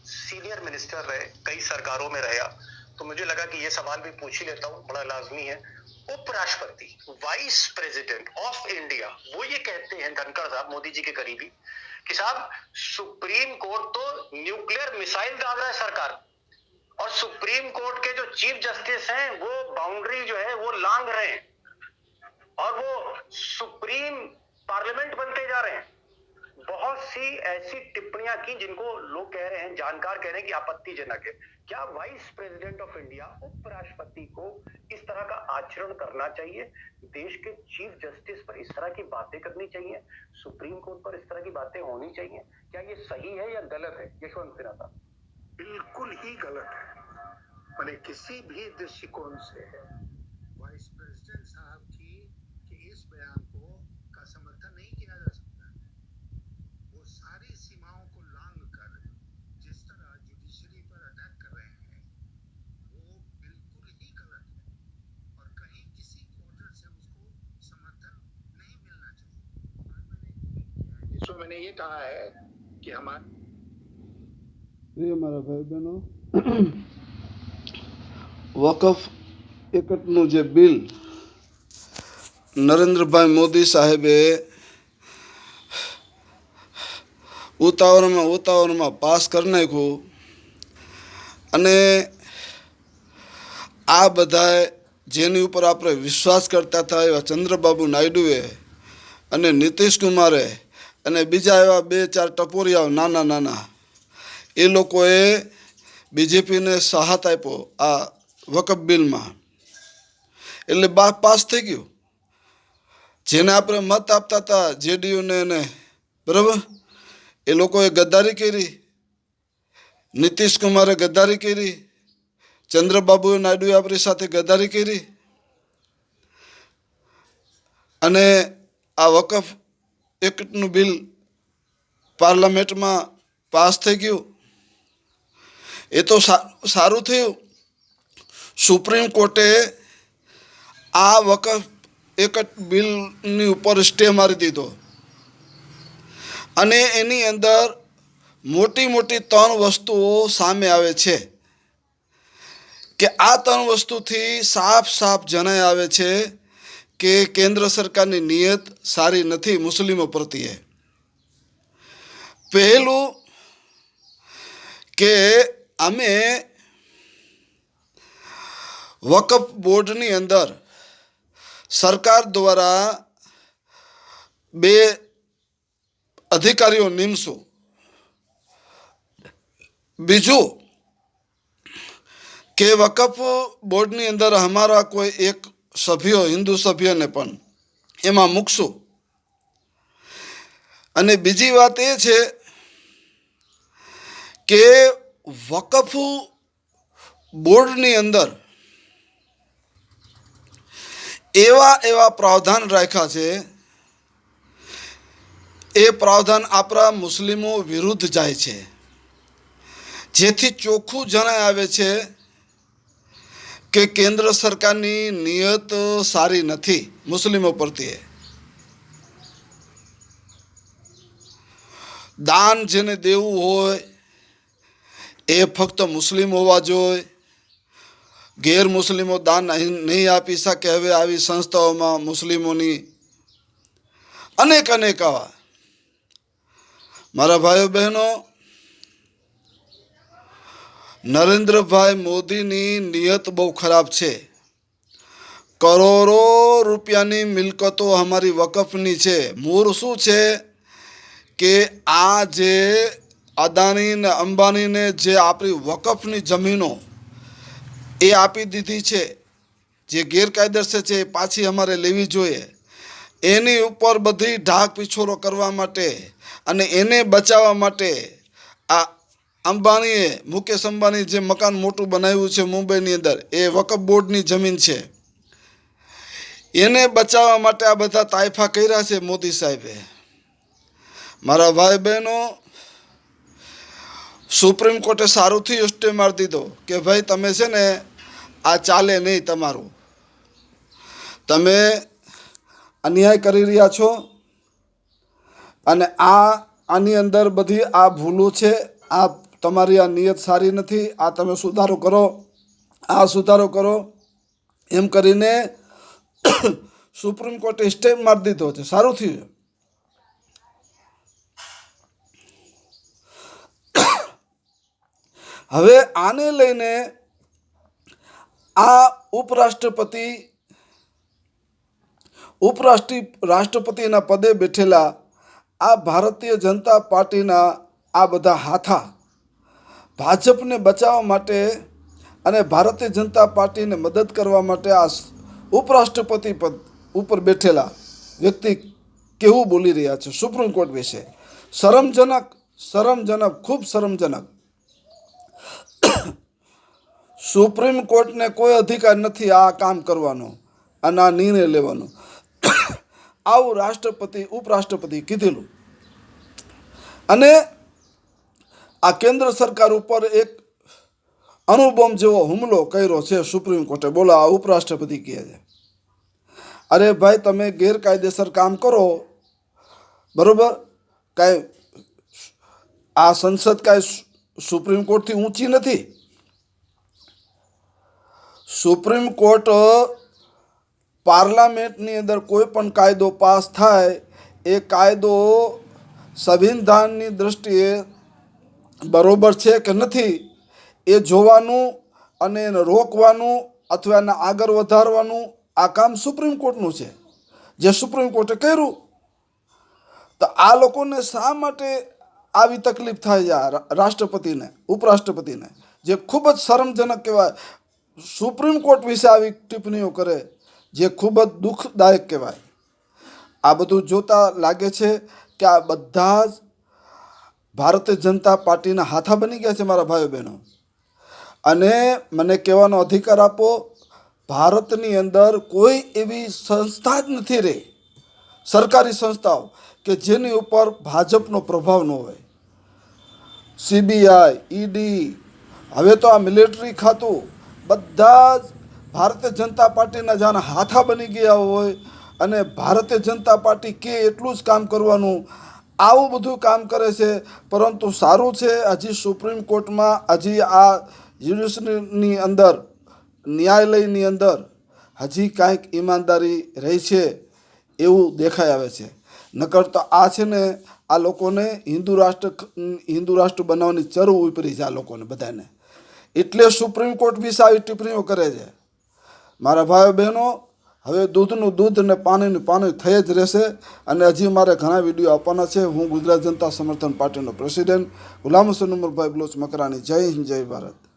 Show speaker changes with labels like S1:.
S1: Senior minister रहे, कई सरकारों में रहा, तो मुझे लगा कि ये सवाल भी पूछ ही लेता हूँ, बड़ा लाजमी है। उपराष्ट्रपति, वाइस प्रेसिडेंट ऑफ इंडिया, वो ये कहते हैं, धनखड़ साहब, मोदी जी के करीबी, कि साहब सुप्रीम कोर्ट तो न्यूक्लियर मिसाइल डाल रहा है सरकार, और सुप्रीम कोर्ट के जो चीफ जस्टिस हैं वो बाउंड्री जो है वो लांघ रहे हैं, और वो सुप्रीम पार्लियामेंट बनते जा रहे हैं। बहुत सी ऐसी टिप्पणियां की जिनको लोग कह रहे हैं, जानकार कह रहे हैं कि आपत्तिजनक है। क्या वाइस प्रेसिडेंट ऑफ इंडिया, उपराष्ट्रपति को इस तरह का आचरण करना चाहिए? देश के चीफ जस्टिस पर इस तरह की बातें करनी चाहिए? सुप्रीम कोर्ट पर इस तरह की बातें होनी चाहिए? क्या ये सही है या गलत है? यशवंत सिन्हा साहब।
S2: बिल्कुल ही गलत है, मैंने किसी भी दृष्टिकोण से वाइस प्रेसिडेंट साहब की इस बयान का समर्थन नहीं किया जा सकता। वो सारी सीमाओं को लांघ कर जिस तरह जुडिशरी पर अटैक कर रहे हैं वो बिल्कुल ही गलत है, और कहीं किसी क्वार्टर से उसको समर्थन नहीं मिलना चाहिए। आज मैंने एक ट्वीट किया है जिसमें मैंने ये कहा है कि हमारे
S3: મારા ભાઈ બહેનો, વકફ એકટનું જે બિલ નરેન્દ્રભાઈ મોદી સાહેબે ઉતાવળમાં પાસ કરી નાખ્યું, અને આ બધા જેની ઉપર આપણે વિશ્વાસ કરતા હતા એવા ચંદ્રબાબુ નાયડુએ અને નીતિશ કુમારે અને બીજા એવા 2-4 ટપોરિયાઓ નાના નાના એ લોકોએ બીજેપીને સાહત આપ્યો આ વકફ બિલમાં, એટલે પાસ થઈ ગયું. જેને આપણે મત આપતા હતા જેડીયુને એને, બરાબર, એ લોકોએ ગદ્દારી કરી, નીતિશ કુમારે ગદ્દારી કરી, ચંદ્રબાબુ નાયડુએ આપણી સાથે ગદ્દારી કરી, અને આ વકફ એક્ટનું બિલ પાર્લામેન્ટમાં પાસ થઈ ગયું. એ તો સારું થયું. સુપ્રીમ કોર્ટે આ વકફ એક્ટ બિલની ઉપર સ્ટે મારી દીધો, અને એની અંદર મોટી મોટી 3 વસ્તુઓ સામે આવે છે કે આ 3 વસ્તુથી સાફ જણાઈ આવે છે કે કેન્દ્ર સરકારની નિયત સારી નથી મુસ્લિમો પ્રત્યે. પહેલું કે અમે વકફ બોર્ડની અંદર સરકાર દ્વારા 2 અધિકારીઓ નિમશું. બીજું કે વકફ બોર્ડની અંદર અમારા કોઈ એક સભ્યો, હિન્દુ સભ્યને પણ એમાં મૂકશું. અને બીજી વાત એ છે કે વકફ બોર્ડની અંદર એવા પ્રાવધાન રાખ્યા છે, એ પ્રાવધાન આપણા મુસ્લિમો વિરુદ્ધ જાય છે, જેથી ચોખ્ખું જણાઈ આવે છે કે કેન્દ્ર સરકારની નિયત સારી નથી મુસ્લિમો પ્રત્યે. દાન જેને દેવું હોય એ ફક્ત મુસ્લિમ હોવા જોઈએ, ગેર મુસ્લિમો દાન નહીં આપી શકે. હવે આવી સંસ્થાઓમાં મુસ્લિમોની અનેક આવા. મારા ભાઈઓ બહેનો, નરેન્દ્રભાઈ મોદીની નિયત બહુ ખરાબ છે. કરોડો રૂપિયાની મિલકતો અમારી વકફની છે. મૂળ શું છે કે આ જે અદાણી ને અંબાણીને જે આપણી વકફની જમીનો એ આપી દીધી છે, જે ગેરકાયદેસર છે, એ પાછી અમારે લેવી જોઈએ. એની ઉપર બધી ઢાક પીછોરો કરવા માટે અને એને બચાવવા માટે આ અંબાણીએ, મુકેશ અંબાણી જે મકાન મોટું બનાવ્યું છે મુંબઈની અંદર, એ વકફ બોર્ડની જમીન છે. એને બચાવવા માટે આ બધા તાયફા કર્યા છે મોદી સાહેબે. મારા ભાઈ બહેનો, સુપ્રીમ કોર્ટે સારુંથી સ્ટે મારી દીધો કે ભાઈ તમે છે ને આ ચાલે નહીં, તમારું તમે અન્યાય કરી રહ્યા છો, અને આની અંદર બધી આ ભૂલો છે, આ તમારી આ નિયત સારી નથી, આ તમે સુધારો કરો, આ સુધારો કરો, એમ કરીને સુપ્રીમ કોર્ટે સ્ટે મારી દીધો છે. સારું થયું. હવે આને લઈને આ રાષ્ટ્રપતિના પદે બેઠેલા આ ભારતીય જનતા પાર્ટીના આ બધા હાથા ભાજપને બચાવવા માટે અને ભારતીય જનતા પાર્ટીને મદદ કરવા માટે આ ઉપરાષ્ટ્રપતિ પદ ઉપર બેઠેલા વ્યક્તિ કેવું બોલી રહ્યા છે સુપ્રીમ કોર્ટ વિશે. શરમજનક, ખૂબ શરમજનક. સુપ્રીમ કોર્ટને કોઈ અધિકાર નથી આ કામ કરવાનો અને આ નિર્ણય લેવાનો. આવું ઉપરાષ્ટ્રપતિ કીધેલું. અને આ કેન્દ્ર સરકાર ઉપર એક અણુબોમ્બ જેવો હુમલો કર્યો છે સુપ્રીમ કોર્ટે. બોલો, આ ઉપરાષ્ટ્રપતિ કહે છે. અરે ભાઈ, તમે ગેરકાયદેસર કામ કરો, બરોબર, કાંઈ આ સંસદ કાંઈ સુપ્રીમ કોર્ટથી ઊંચી નથી. સુપ્રીમ કોર્ટ પાર્લામેન્ટની અંદર કોઈ પણ કાયદો પાસ થાય એ કાયદો સંવિધાનની દૃષ્ટિએ બરોબર છે કે નથી એ જોવાનું અને એને રોકવાનું અથવા એને આગળ વધારવાનું આ કામ સુપ્રીમ કોર્ટનું છે, જે સુપ્રીમ કોર્ટે કર્યું. તો આ લોકોને શા માટે આવી તકલીફ થાય છે રાષ્ટ્રપતિને, ઉપરાષ્ટ્રપતિને, જે ખૂબ જ શરમજનક કહેવાય. સુપ્રીમ કોર્ટ વિશે આવી ટિપ્પણીઓ કરે જે ખૂબ જ દુઃખદાયક કહેવાય. આ બધું જોતા લાગે છે કે આ બધા જ ભારતીય જનતા પાર્ટીના હાથા બની ગયા છે મારા ભાઈઓ બહેનો. અને મને કહેવાનો અધિકાર આપો, ભારતની અંદર કોઈ એવી સંસ્થા જ નથી રહી, સરકારી સંસ્થાઓ, કે જેની ઉપર ભાજપનો પ્રભાવ ન હોય. CBI, ED, હવે તો આ મિલિટરી ખાતું, બધા જ ભારતીય જનતા પાર્ટીના જાણે હાથા બની ગયા હોય અને ભારતીય જનતા પાર્ટી કે એટલું જ કામ કરવાનું, આવું બધું કામ કરે છે. પરંતુ સારું છે, હજી સુપ્રીમ કોર્ટમાં, હજી આ જ્યુડિશરીની અંદર, ન્યાયાલયની અંદર હજી કાંઈક ઈમાનદારી રહી છે એવું દેખાઈ આવે છે. નકર તો આ છે ને, આ લોકોને હિન્દુ રાષ્ટ્ર બનાવવાની ચરુ ઉપરી છે આ લોકોને બધાને. એટલે સુપ્રીમ કોર્ટ વિશે આવી ટિપ્પણીઓ કરે છે. મારા ભાઈઓ બહેનો, હવે દૂધનું દૂધ અને પાણીનું પાણી થઈ જ રહેશે. અને હજી મારે ઘણા વિડીયો આપવાના છે. હું ગુજરાત જનતા સમર્થન પાર્ટીનો પ્રેસિડેન્ટ ગુલામ હુસૈન ઉમરભાઈ બલોચ મકરાણી. જય હિન્દ, જય ભારત.